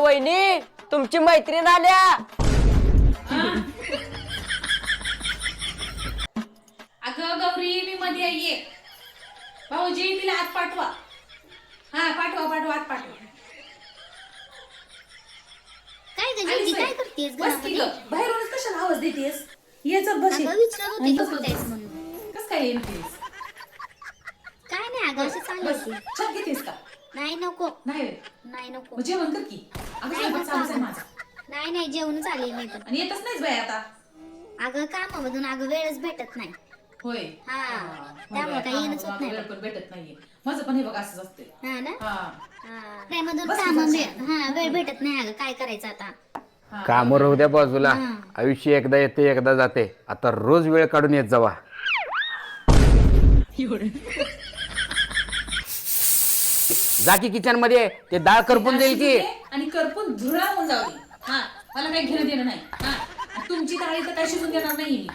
वहिनी तुमची मैत्रीण आल्या. अगं गौरी मी मध्ये ये. भाऊजी तिला आत पाठवा. हा पाठवा आत पाठवा. काय ग ज्योती काय करतेस घरामध्ये? बाहेरूनच कशाला आवाज देतेस? ये चल बस. अगं विचारत होते तू कुठे आहेस म्हणून. कस काय येतेस? काय नाही अगं असं चाललं. चल घेतेस का? नाही नको नाही नको. जेवण कर की. अगं स्वयंपाक चालूच आहे माझा. नाही जेवण चालेल नाही तर. आणि येतच नाहीस बाई आता. अगं कामामधून अगं वेळच भेटत नाही. होय त्यामुळे काही येणंच होत नाही. वेळ पण भेटत नाहीये. माझं पण हे बघ असंच असते. हा ना हा त्यामधून काम वेळ भेटत नाही अगं काय करायचं आता. काम राहू द्या बाजूला. आयुष्य एकदा येते एकदा जाते. आता रोज वेळ काढून येत जावा. जा की किचन मध्ये ते डाळ करपून देईल की. आणि करपून धुळा होऊन जाऊ दे. हा मला काही घेणं देणं नाही. हा तुमची डाळी तर काय शिजून देणार नाही.